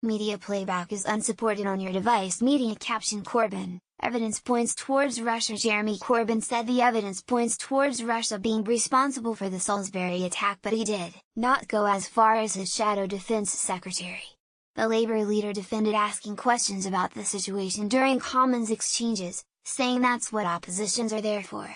Media playback is unsupported on your device. Media captionCorbyn, evidence points towards Russia. Jeremy Corbyn said the evidence points towards Russia being responsible for the Salisbury attack, but he did not go as far as his shadow defense secretary. The Labour leader defended asking questions about the situation during Commons exchanges, saying that's what oppositions are there for.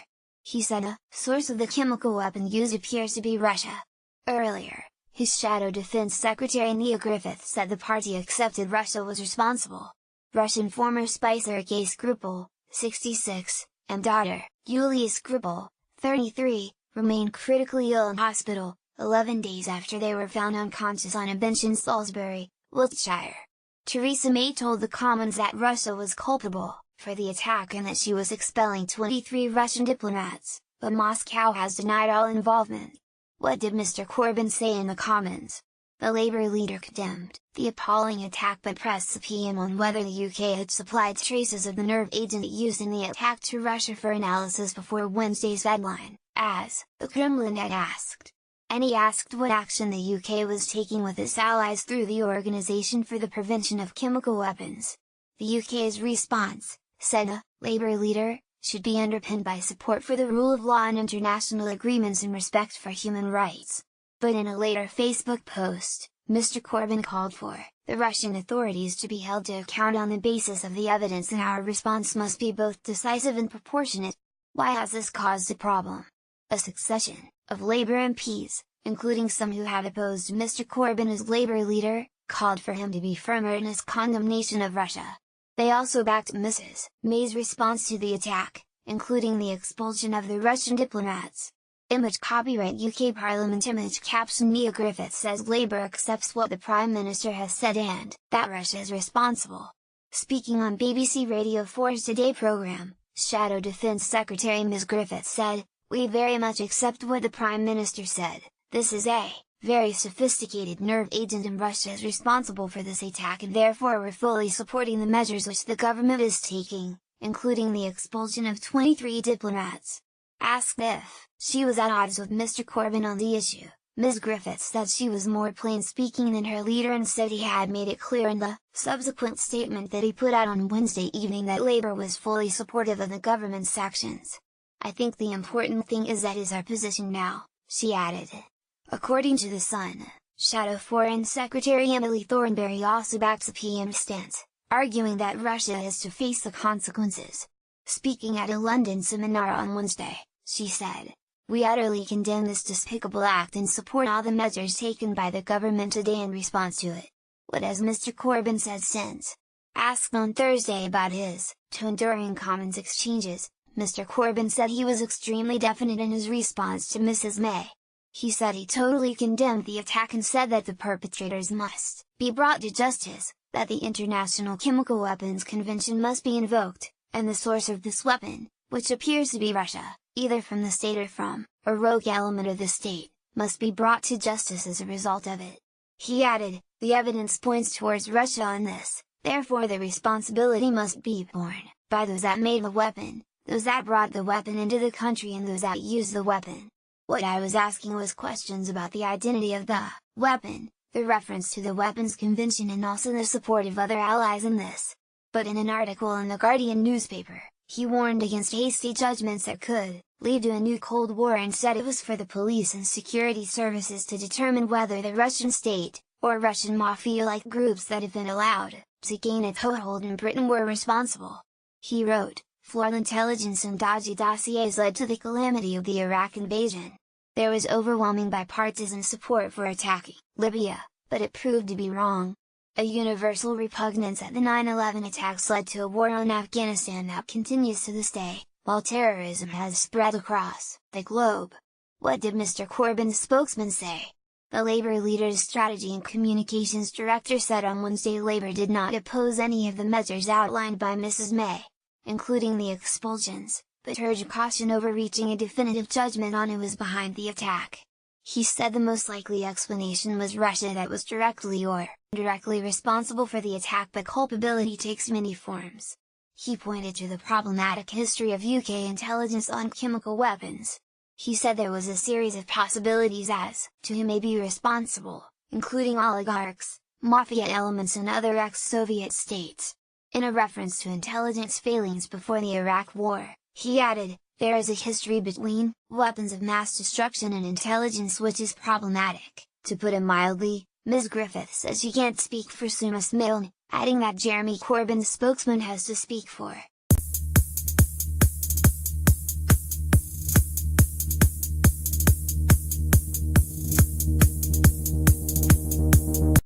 He said a source of the chemical weapon used appears to be Russia. Earlier, his shadow defense secretary Neil Griffith said the party accepted Russia was responsible. Russian former spy Sergei Skripal, 66, and daughter, Yulia Skripal, 33, remained critically ill in hospital, 11 days after they were found unconscious on a bench in Salisbury, Wiltshire. Theresa May told the Commons that Russia was culpable for the attack and that she was expelling 23 Russian diplomats, but Moscow has denied all involvement. What did Mr. Corbyn say in the Commons? The Labour leader condemned the appalling attack but pressed the PM on whether the UK had supplied traces of the nerve agent used in the attack to Russia for analysis before Wednesday's deadline, as the Kremlin had asked. And he asked what action the UK was taking with its allies through the Organisation for the Prevention of Chemical Weapons. The UK's response, said a Labour leader, should be underpinned by support for the rule of law and international agreements and respect for human rights. But in a later Facebook post, Mr. Corbyn called for the Russian authorities to be held to account on the basis of the evidence, and our response must be both decisive and proportionate. Why has this caused a problem? A succession of Labour MPs, including some who had opposed Mr. Corbyn as Labour leader, called for him to be firmer in his condemnation of Russia. They also backed Mrs. May's response to the attack, including the expulsion of the Russian diplomats. Image copyright UK Parliament. Image caption Neil Griffith says Labour accepts what the Prime Minister has said and that Russia is responsible. Speaking on BBC Radio 4's Today programme, Shadow Defence Secretary Ms Griffith said, "We very much accept what the Prime Minister said. This is a very sophisticated nerve agent and Russia is responsible for this attack, and therefore we're fully supporting the measures which the government is taking, including the expulsion of 23 diplomats." Asked if she was at odds with Mr. Corbyn on the issue, Ms Griffith said she was more plain-speaking than her leader and said he had made it clear in the subsequent statement that he put out on Wednesday evening that Labour was fully supportive of the government's actions. "I think the important thing is that is our position now," she added. According to The Sun, Shadow Foreign Secretary Emily Thornberry also backed the PM's stance, arguing that Russia is to face the consequences. Speaking at a London seminar on Wednesday, she said, "We utterly condemn this despicable act and support all the measures taken by the government today in response to it." What has Mr. Corbyn said since? Asked on Thursday about his tone during Commons exchanges, Mr. Corbyn said he was extremely definite in his response to Mrs. May. He said he totally condemned the attack and said that the perpetrators must be brought to justice, that the International Chemical Weapons Convention must be invoked, and the source of this weapon, which appears to be Russia, either from the state or from a rogue element of the state, must be brought to justice as a result of it. He added, "The evidence points towards Russia on this, therefore the responsibility must be borne by those that made the weapon, those that brought the weapon into the country and those that used the weapon." What I was asking was questions about the identity of the weapon, the reference to the Weapons Convention and also the support of other allies in this. But in an article in the Guardian newspaper, he warned against hasty judgments that could lead to a new Cold War and said it was for the police and security services to determine whether the Russian state, or Russian mafia-like groups that have been allowed to gain a toehold in Britain were responsible. He wrote, "Flawed intelligence and dodgy dossiers led to the calamity of the Iraq invasion. There was overwhelming bipartisan support for attacking Libya, but it proved to be wrong. A universal repugnance at the 9/11 attacks led to a war on Afghanistan that continues to this day, while terrorism has spread across the globe." What did Mr. Corbyn's spokesman say? The Labour leader's strategy and communications director said on Wednesday Labour did not oppose any of the measures outlined by Mrs. May, including the expulsions, but urged caution over reaching a definitive judgment on who was behind the attack. He said the most likely explanation was Russia that was directly or indirectly responsible for the attack, but culpability takes many forms. He pointed to the problematic history of UK intelligence on chemical weapons. He said there was a series of possibilities as to who may be responsible, including oligarchs, mafia elements and other ex-Soviet states. In a reference to intelligence failings before the Iraq War, he added, "There is a history between weapons of mass destruction and intelligence which is problematic." To put it mildly, Ms. Griffith says she can't speak for Suma Smilne, adding that Jeremy Corbyn's spokesman has to speak for